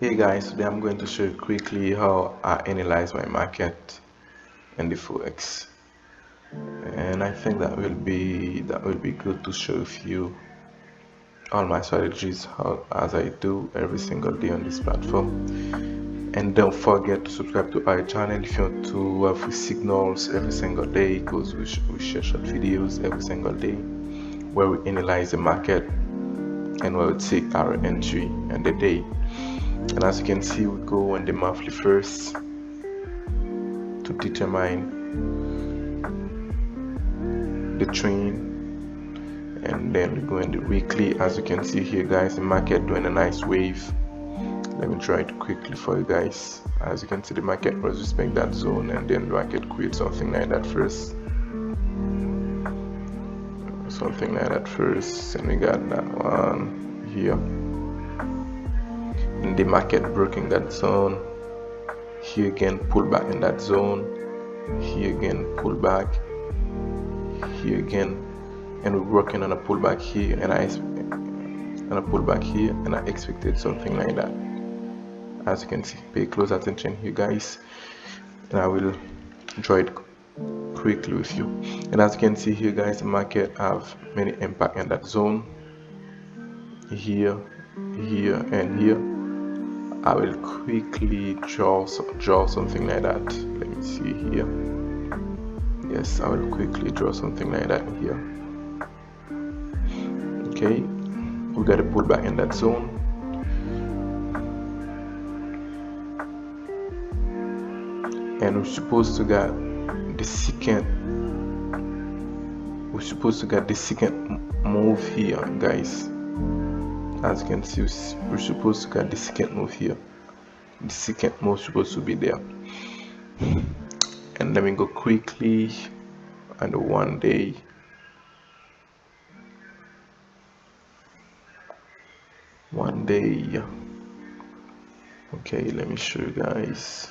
Hey guys, today I'm going to show you quickly how I analyze my market in the Forex, and I think that will be good to show you all my strategies as I do every single day on this platform. And don't forget to subscribe to our channel if you want to have free signals every single day, because we share short videos every single day where we analyze the market and where we take our entry in the day. And as you can see, we go on the monthly first to determine the trend, and then we go in the weekly. As you can see here guys, the market doing a nice wave. Let me try it quickly for you guys. As you can see, the market was respecting that zone, and then the market creates something like that first, and we got that one here. And the market breaking that zone here again, pull back in that zone, here again, pull back here again, and we're working on a pullback here, and I expected something like that. As you can see, pay close attention here guys, and I will draw it quickly with you. And as you can see here guys, the market have many impact in that zone, here, and here. I will quickly draw something like that. Let me see here. Yes, I will quickly draw something like that here. Okay, we got a pullback in that zone, and we're supposed to get the second move here guys. As you can see, we're supposed to get the second move here. The second move supposed to be there. And let me go quickly on the 1 day. Okay, let me show you guys.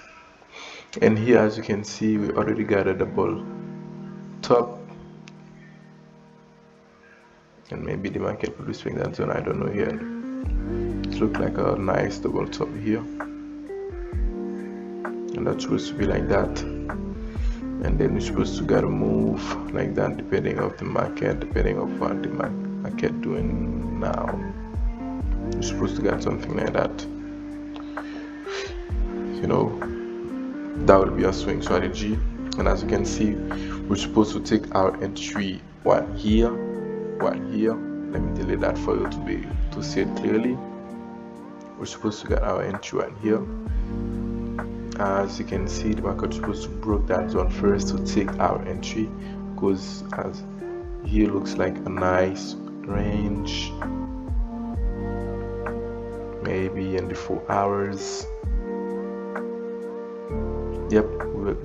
And here, as you can see, we already got a double top, and maybe the market will respect that zone, I don't know yet. It looks like a nice double top here, and that's supposed to be like that. And then we're supposed to get a move like that, depending on the market, depending on what the market doing now. We're supposed to get something like that. That would be a swing strategy. And as you can see, we're supposed to take our entry one here. Let me delete that for you to see it clearly. We're supposed to get our entry one here. As you can see, the market is supposed to break that zone first to take our entry, because as here looks like a nice range, maybe in the 4 hours. Yep,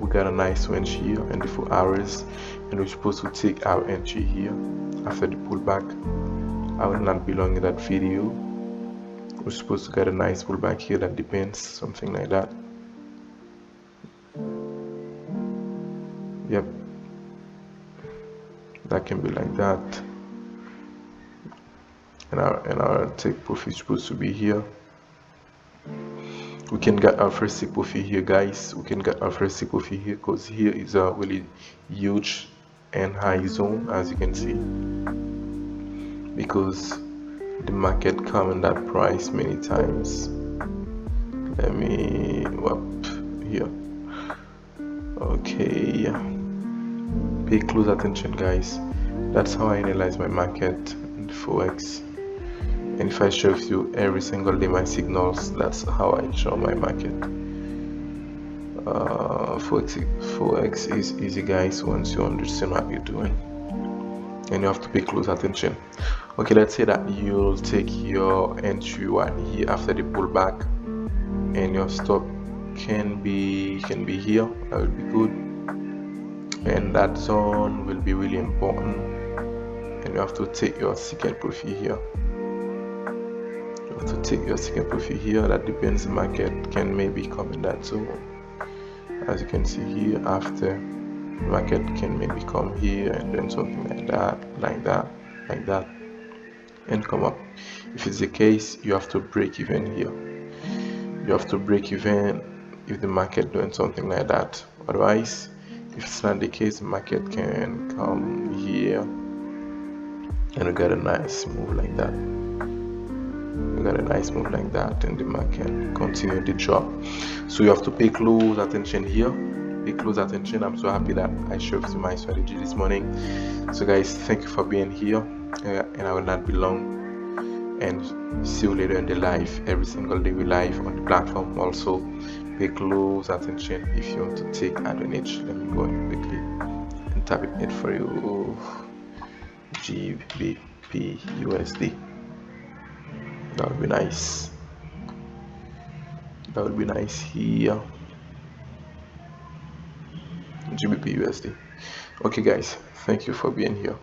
we got a nice range here in the 4 hours, and we're supposed to take our entry here after the pullback. I will not belong in that video. We're supposed to get a nice pullback here. That depends, something like that. Yep, that can be like that. And our take profit is supposed to be here. We can get our first take profit here guys. Because here is a really huge and high zone, as you can see, because the market come in that price many times. Let me here. Okay, pay close attention guys. That's how I analyze my market in Forex. And if I show you every single day my signals, that's how I show my market. Forex is easy guys, once you understand what you're doing, and you have to pay close attention. Okay, let's say that you'll take your entry one here after the pullback, and your stop can be here. That will be good, and that zone will be really important, and you have to take your second profit here. That depends, the market can maybe come in that zone. As you can see here, after the market can maybe come here, and then something like that, and come up. If it's the case, you have to break even here. You have to break even if the market doing something like that. Otherwise, if it's not the case, the market can come here and we got a nice move like that. We got a nice move like that, and the market continue the drop. So you have to pay close attention here. Pay close attention. I'm so happy that I showed you my strategy this morning. So guys, thank you for being here, and I will not be long. And see you later in the live. Every single day we live on the platform. Also, pay close attention if you want to take advantage. Let me go in quickly and tap it for you. GBP USD. That would be nice. That would be nice here. GBP USD. Okay guys, thank you for being here.